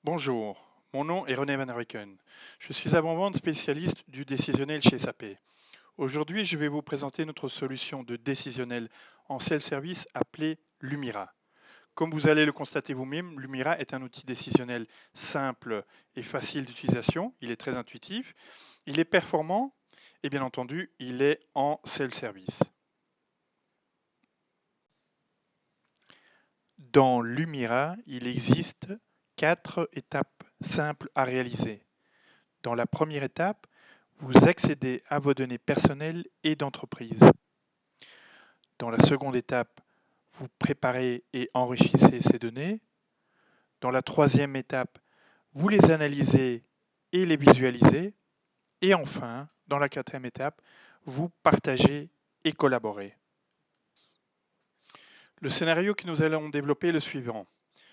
Bonjour, mon nom est René Van Ruyken. Je suis avant-vente spécialiste du décisionnel chez SAP. Aujourd'hui, je vais vous présenter notre solution de décisionnel en self-service appelée Lumira. Comme vous allez le constater vous-même, Lumira est un outil décisionnel simple et facile d'utilisation. Il est très intuitif, il est performant et bien entendu, il est en self-service. Dans Lumira, il existe 4 étapes simples à réaliser. Dans la première étape, vous accédez à vos données personnelles et d'entreprise. Dans la seconde étape, vous préparez et enrichissez ces données. Dans la troisième étape, vous les analysez et les visualisez. Et enfin, dans la quatrième étape, vous partagez et collaborez. Le scénario que nous allons développer est le suivant.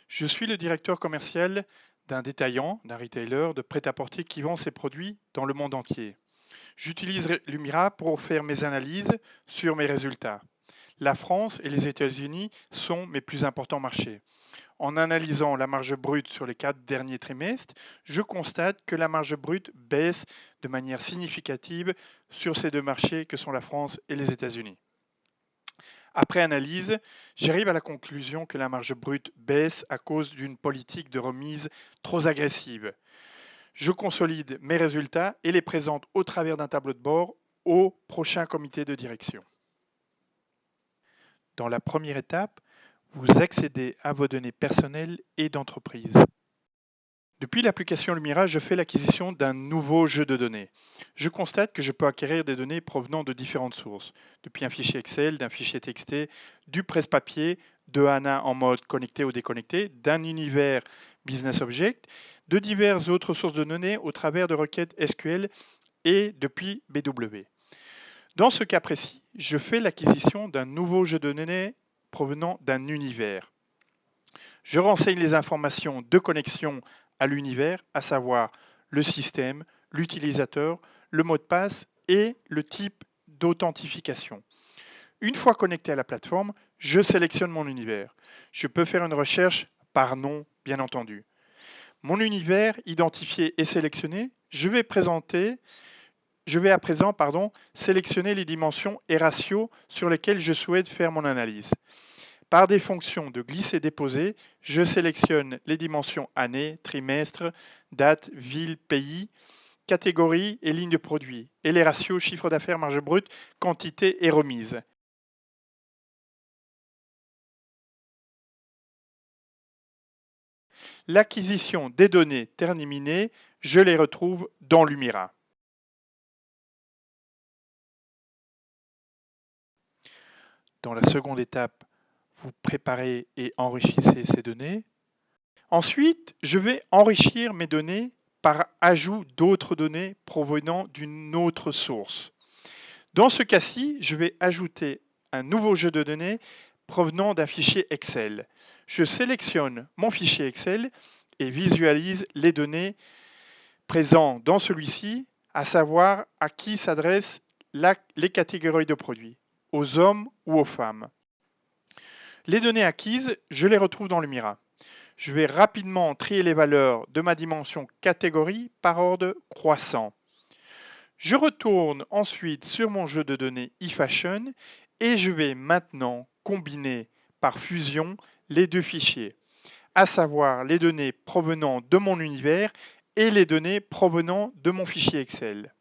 Je suis le directeur commercial d'un détaillant, d'un retailer de prêt-à-porter qui vend ses produits dans le monde entier. J'utilise Lumira pour faire mes analyses sur mes résultats. La France et les États-Unis sont mes plus importants marchés. En analysant la marge brute sur les 4 derniers trimestres, je constate que la marge brute baisse de manière significative sur ces deux marchés que sont la France et les États-Unis. Après analyse, j'arrive à la conclusion que la marge brute baisse à cause d'une politique de remise trop agressive. Je consolide mes résultats et les présente au travers d'un tableau de bord au prochain comité de direction. Dans la première étape, vous accédez à vos données personnelles et d'entreprise. Depuis l'application Lumira, je fais l'acquisition d'un nouveau jeu de données. Je constate que je peux acquérir des données provenant de différentes sources, depuis un fichier Excel, d'un fichier texté, du presse-papier, de HANA en mode connecté ou déconnecté, d'un univers Business Object, de diverses autres sources de données au travers de requêtes SQL et depuis BW. Dans ce cas précis, je fais l'acquisition d'un nouveau jeu de données provenant d'un univers. Je renseigne les informations de connexion à l'univers, à savoir le système, l'utilisateur, le mot de passe et le type d'authentification. Une fois connecté à la plateforme, je sélectionne mon univers. Je peux faire une recherche par nom, bien entendu. Mon univers identifié et sélectionné, je vais à présent sélectionner les dimensions et ratios sur lesquels je souhaite faire mon analyse. Par des fonctions de glisser-déposer, je sélectionne les dimensions année, trimestre, date, ville, pays, catégorie et ligne de produit, et les ratios chiffre d'affaires, marge brute, quantité et remise. L'acquisition des données terminées, je les retrouve dans Lumira. Dans la seconde étape, vous préparez et enrichissez ces données. Ensuite, je vais enrichir mes données par ajout d'autres données provenant d'une autre source. Dans ce cas-ci, je vais ajouter un nouveau jeu de données provenant d'un fichier Excel. Je sélectionne mon fichier Excel et visualise les données présentes dans celui-ci, à savoir à qui s'adressent les catégories de produits, aux hommes ou aux femmes. Les données acquises, je les retrouve dans Lumira. Je vais rapidement trier les valeurs de ma dimension catégorie par ordre croissant. Je retourne ensuite sur mon jeu de données eFashion et je vais maintenant combiner par fusion les deux fichiers, à savoir les données provenant de mon univers et les données provenant de mon fichier Excel.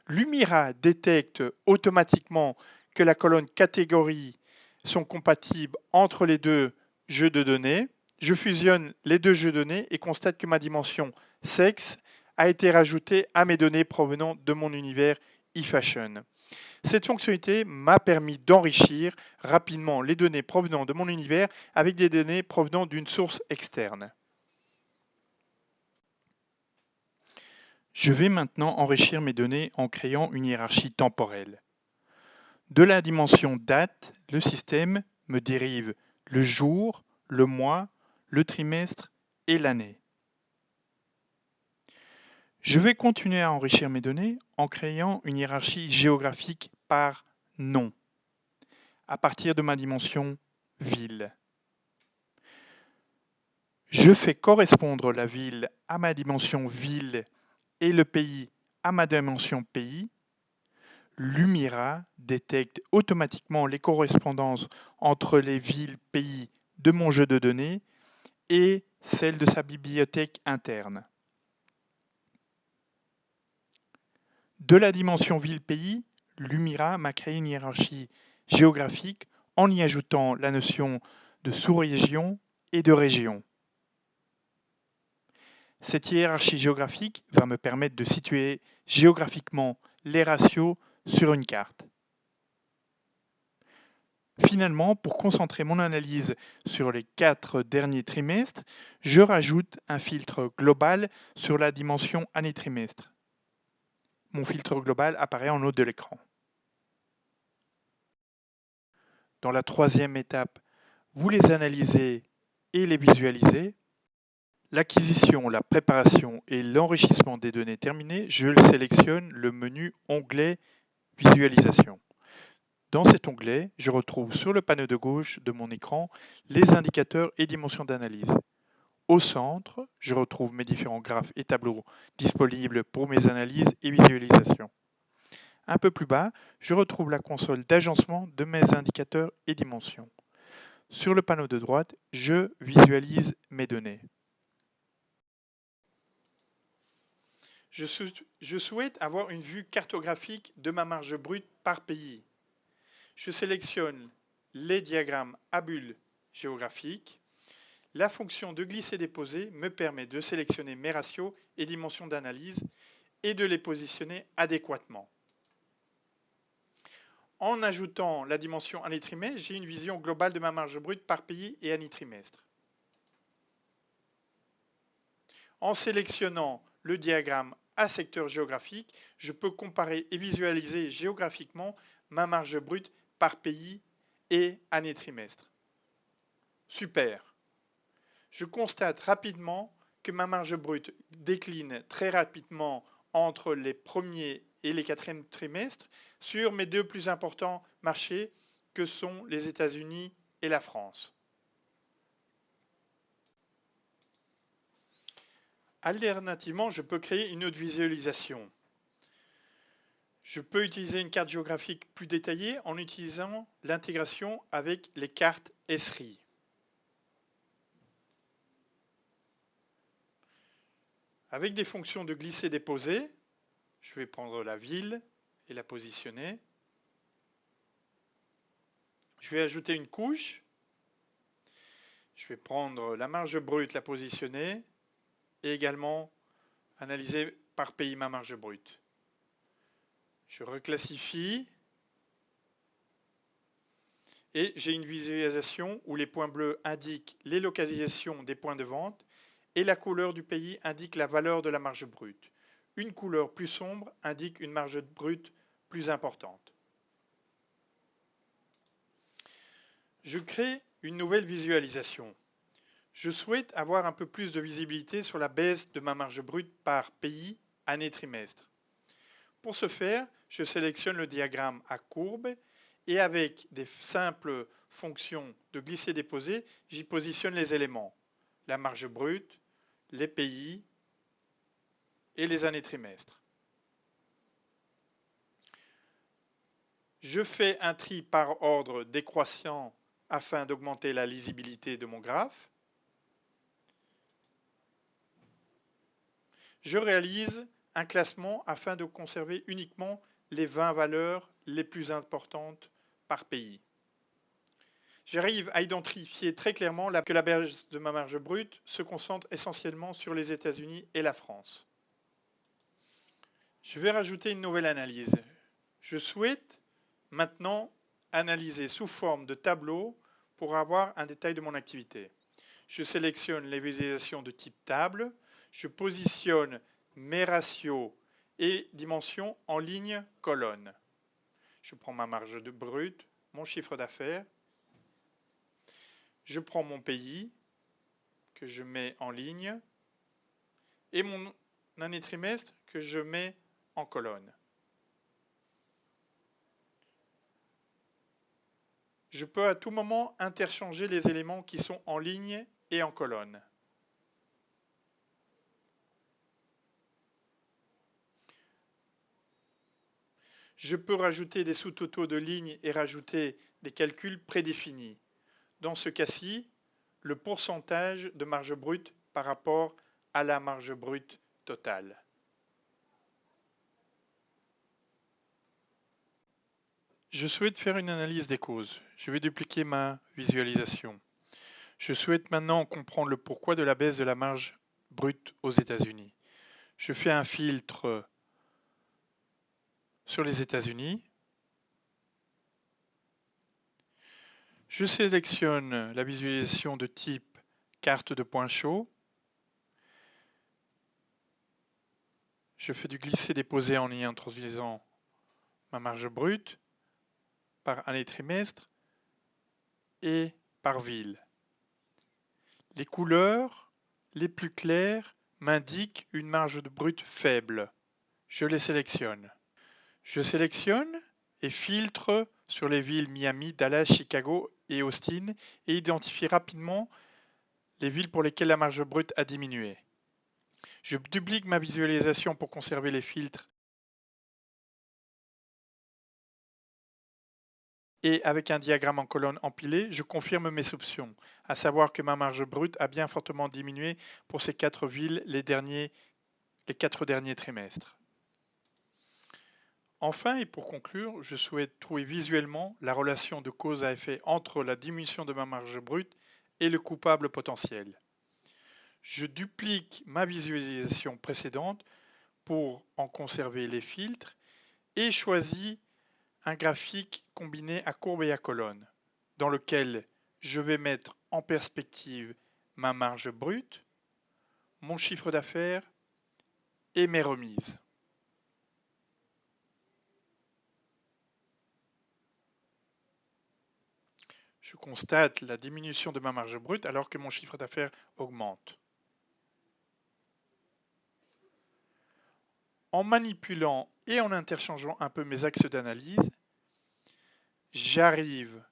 Lumira détecte automatiquement que la colonne catégorie sont compatibles entre les deux jeux de données. Je fusionne les deux jeux de données et constate que ma dimension sexe a été rajoutée à mes données provenant de mon univers eFashion. Cette fonctionnalité m'a permis d'enrichir rapidement les données provenant de mon univers avec des données provenant d'une source externe. Je vais maintenant enrichir mes données en créant une hiérarchie temporelle. De la dimension date, le système me dérive le jour, le mois, le trimestre et l'année. Je vais continuer à enrichir mes données en créant une hiérarchie géographique par nom, à partir de ma dimension ville. Je fais correspondre la ville à ma dimension ville et le pays à ma dimension pays. Lumira détecte automatiquement les correspondances entre les villes pays de mon jeu de données et celles de sa bibliothèque interne. De la dimension ville-pays, Lumira m'a créé une hiérarchie géographique en y ajoutant la notion de sous-région et de région. Cette hiérarchie géographique va me permettre de situer géographiquement les ratios sur une carte. Finalement, pour concentrer mon analyse sur les 4 derniers trimestres, je rajoute un filtre global sur la dimension année-trimestre. Mon filtre global apparaît en haut de l'écran. Dans la troisième étape, vous les analysez et les visualisez. L'acquisition, la préparation et l'enrichissement des données terminés, je sélectionne le menu Onglet Visualisation. Dans cet onglet, je retrouve sur le panneau de gauche de mon écran les indicateurs et dimensions d'analyse. Au centre, je retrouve mes différents graphes et tableaux disponibles pour mes analyses et visualisations. Un peu plus bas, je retrouve la console d'agencement de mes indicateurs et dimensions. Sur le panneau de droite, je visualise mes données. Je souhaite avoir une vue cartographique de ma marge brute par pays. Je sélectionne les diagrammes à bulles géographiques. La fonction de glisser-déposer me permet de sélectionner mes ratios et dimensions d'analyse et de les positionner adéquatement. En ajoutant la dimension année-trimestre, j'ai une vision globale de ma marge brute par pays et année-trimestre. En sélectionnant le diagramme à secteur géographique, je peux comparer et visualiser géographiquement ma marge brute par pays et année-trimestre. Super! Je constate rapidement que ma marge brute décline très rapidement entre les premiers et les quatrièmes trimestres sur mes deux plus importants marchés que sont les États-Unis et la France. Alternativement, je peux créer une autre visualisation. Je peux utiliser une carte géographique plus détaillée en utilisant l'intégration avec les cartes Esri. Avec des fonctions de glisser-déposer, je vais prendre la ville et la positionner. Je vais ajouter une couche. Je vais prendre la marge brute, la positionner et également analyser par pays ma marge brute. Je reclassifie et j'ai une visualisation où les points bleus indiquent les localisations des points de vente et la couleur du pays indique la valeur de la marge brute. Une couleur plus sombre indique une marge brute plus importante. Je crée une nouvelle visualisation. Je souhaite avoir un peu plus de visibilité sur la baisse de ma marge brute par pays, année, trimestre. Pour ce faire, je sélectionne le diagramme à courbe et avec des simples fonctions de glisser-déposer, j'y positionne les éléments, la marge brute, les pays et les années trimestres. Je fais un tri par ordre décroissant afin d'augmenter la lisibilité de mon graphe. Je réalise un classement afin de conserver uniquement les 20 valeurs les plus importantes par pays. J'arrive à identifier très clairement que la baisse de ma marge brute se concentre essentiellement sur les États-Unis et la France. Je vais rajouter une nouvelle analyse. Je souhaite maintenant analyser sous forme de tableau pour avoir un détail de mon activité. Je sélectionne les visualisations de type table. Je positionne mes ratios et dimensions en ligne colonne. Je prends ma marge de brute, mon chiffre d'affaires. Je prends mon pays que je mets en ligne et mon année trimestre que je mets en colonne. Je peux à tout moment interchanger les éléments qui sont en ligne et en colonne. Je peux rajouter des sous-totaux de lignes et rajouter des calculs prédéfinis. Dans ce cas-ci, le pourcentage de marge brute par rapport à la marge brute totale. Je souhaite faire une analyse des causes. Je vais dupliquer ma visualisation. Je souhaite maintenant comprendre le pourquoi de la baisse de la marge brute aux États-Unis. Je fais un filtre sur les États-Unis. Je sélectionne la visualisation de type carte de points chauds. Je fais du glisser-déposer en y introduisant ma marge brute par année trimestre et par ville. Les couleurs les plus claires m'indiquent une marge de brute faible. Je les sélectionne. Je sélectionne et filtre sur les villes Miami, Dallas, Chicago et Austin et identifie rapidement les villes pour lesquelles la marge brute a diminué. Je duplique ma visualisation pour conserver les filtres et avec un diagramme en colonne empilée, je confirme mes soupçons, à savoir que ma marge brute a bien fortement diminué pour ces 4 villes les 4 derniers trimestres. Enfin, et pour conclure, je souhaite trouver visuellement la relation de cause à effet entre la diminution de ma marge brute et le coupable potentiel. Je duplique ma visualisation précédente pour en conserver les filtres et choisis un graphique combiné à courbe et à colonne, dans lequel je vais mettre en perspective ma marge brute, mon chiffre d'affaires et mes remises. Je constate la diminution de ma marge brute alors que mon chiffre d'affaires augmente. En manipulant et en interchangeant un peu mes axes d'analyse, j'arrive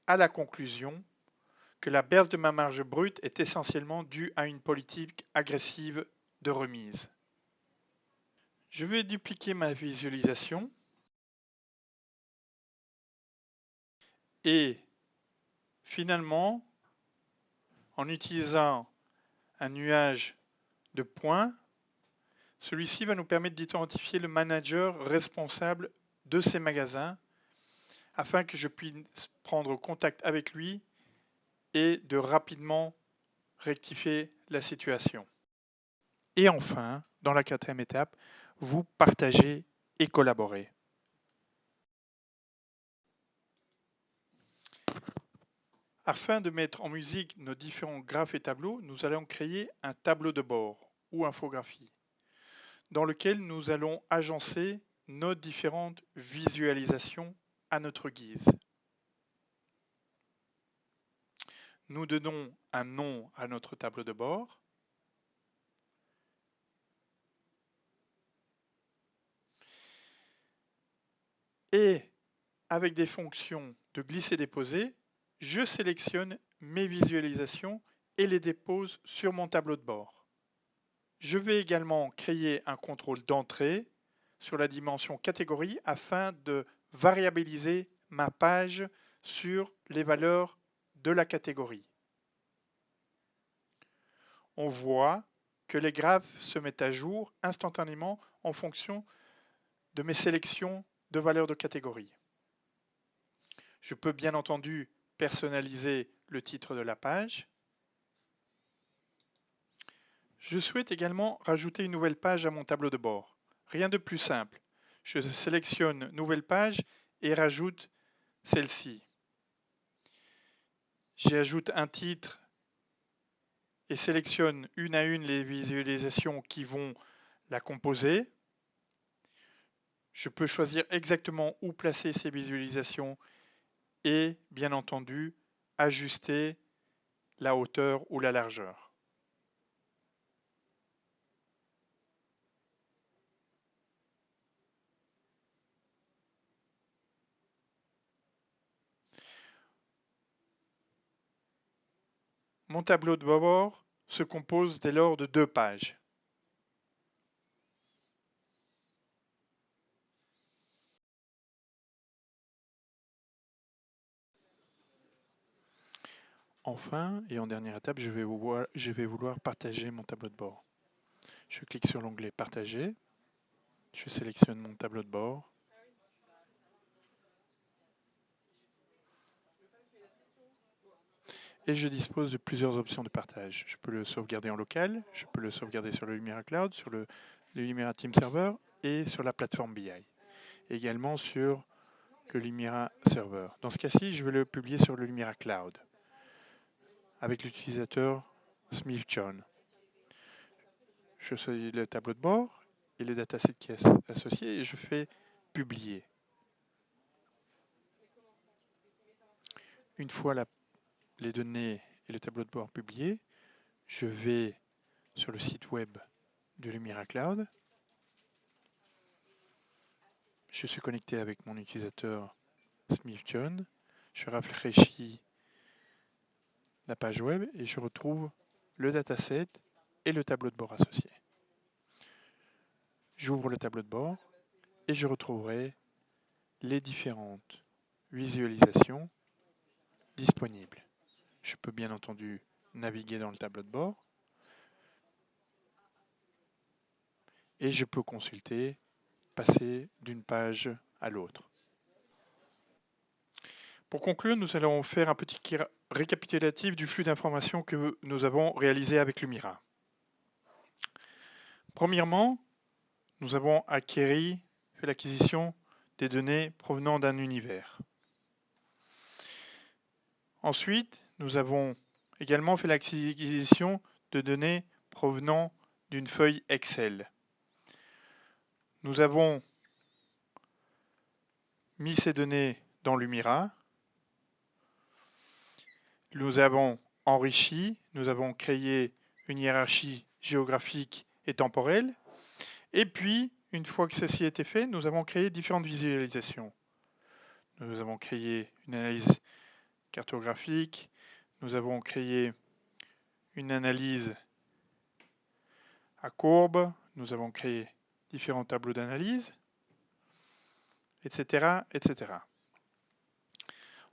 à la conclusion que la baisse de ma marge brute est essentiellement due à une politique agressive de remise. Je vais dupliquer ma visualisation et finalement, en utilisant un nuage de points, celui-ci va nous permettre d'identifier le manager responsable de ces magasins afin que je puisse prendre contact avec lui et de rapidement rectifier la situation. Et enfin, dans la 4e étape, vous partagez et collaborez. Afin de mettre en musique nos différents graphes et tableaux, nous allons créer un tableau de bord ou infographie dans lequel nous allons agencer nos différentes visualisations à notre guise. Nous donnons un nom à notre tableau de bord. Et avec des fonctions de glisser-déposer, je sélectionne mes visualisations et les dépose sur mon tableau de bord. Je vais également créer un contrôle d'entrée sur la dimension catégorie afin de variabiliser ma page sur les valeurs de la catégorie. On voit que les graphes se mettent à jour instantanément en fonction de mes sélections de valeurs de catégorie. Je peux bien entendu personnaliser le titre de la page. Je souhaite également rajouter une nouvelle page à mon tableau de bord. Rien de plus simple. Je sélectionne Nouvelle page et rajoute celle-ci. J'ajoute un titre et sélectionne une à une les visualisations qui vont la composer. Je peux choisir exactement où placer ces visualisations et, bien entendu, ajuster la hauteur ou la largeur. Mon tableau de bord se compose dès lors de 2 pages. Enfin, et en dernière étape, je vais vouloir partager mon tableau de bord. Je clique sur l'onglet Partager. Je sélectionne mon tableau de bord. Et je dispose de plusieurs options de partage. Je peux le sauvegarder en local, je peux le sauvegarder sur le Lumira Cloud, sur le Lumira Team Server et sur la plateforme BI. Également sur le Lumira Server. Dans ce cas-ci, je vais le publier sur le Lumira Cloud avec l'utilisateur Smith John. Je choisis le tableau de bord et le dataset qui est associé et je fais publier. Une fois les données et le tableau de bord publiés, je vais sur le site web de Lumira Cloud. Je suis connecté avec mon utilisateur Smith John. Je rafraîchis la page web et je retrouve le dataset et le tableau de bord associé. J'ouvre le tableau de bord et je retrouverai les différentes visualisations disponibles. Je peux bien entendu naviguer dans le tableau de bord et je peux consulter, passer d'une page à l'autre. Pour conclure, nous allons faire un petit récapitulatif du flux d'informations que nous avons réalisé avec Lumira. Premièrement, nous avons fait l'acquisition des données provenant d'un univers. Ensuite, nous avons également fait l'acquisition de données provenant d'une feuille Excel. Nous avons mis ces données dans Lumira. Nous avons enrichi, nous avons créé une hiérarchie géographique et temporelle. Et puis, une fois que ceci a été fait, nous avons créé différentes visualisations. Nous avons créé une analyse cartographique, nous avons créé une analyse à courbe, nous avons créé différents tableaux d'analyse, etc., etc.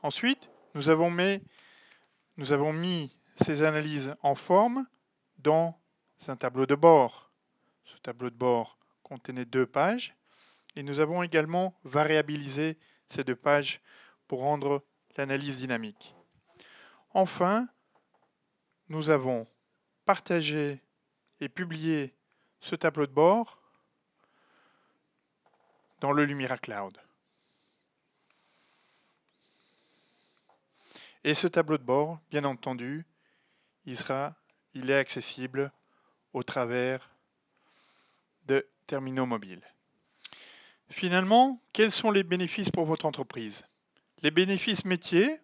Ensuite, nous avons mis ces analyses en forme dans un tableau de bord. Ce tableau de bord contenait 2 pages et nous avons également variabilisé ces 2 pages pour rendre l'analyse dynamique. Enfin, nous avons partagé et publié ce tableau de bord dans le Lumira Cloud. Et ce tableau de bord, bien entendu, il est accessible au travers de terminaux mobiles. Finalement, quels sont les bénéfices pour votre entreprise? Les bénéfices métiers,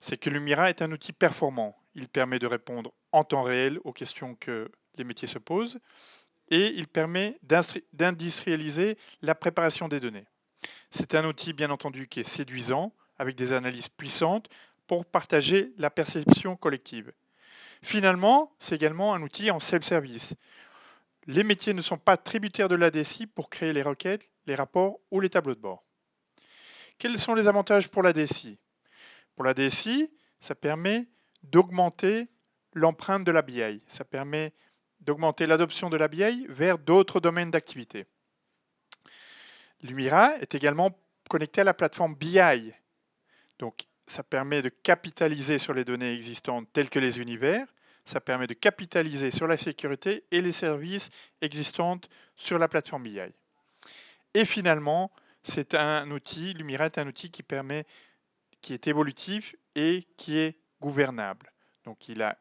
c'est que Lumira est un outil performant. Il permet de répondre en temps réel aux questions que les métiers se posent et il permet d'industrialiser la préparation des données. C'est un outil, bien entendu, qui est séduisant, avec des analyses puissantes pour partager la perception collective. Finalement, c'est également un outil en self-service. Les métiers ne sont pas tributaires de l'ADSI pour créer les requêtes, les rapports ou les tableaux de bord. Quels sont les avantages pour la DSI? Pour la DSI, ça permet d'augmenter l'empreinte de la BI. Ça permet d'augmenter l'adoption de la BI vers d'autres domaines d'activité. Lumira est également connecté à la plateforme BI. Donc, ça permet de capitaliser sur les données existantes telles que les univers. Ça permet de capitaliser sur la sécurité et les services existants sur la plateforme BI. Et finalement, c'est un outil, Lumira est un outil qui est évolutif et qui est gouvernable. Donc il a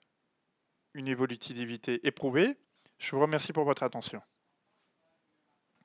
une évolutivité éprouvée. Je vous remercie pour votre attention.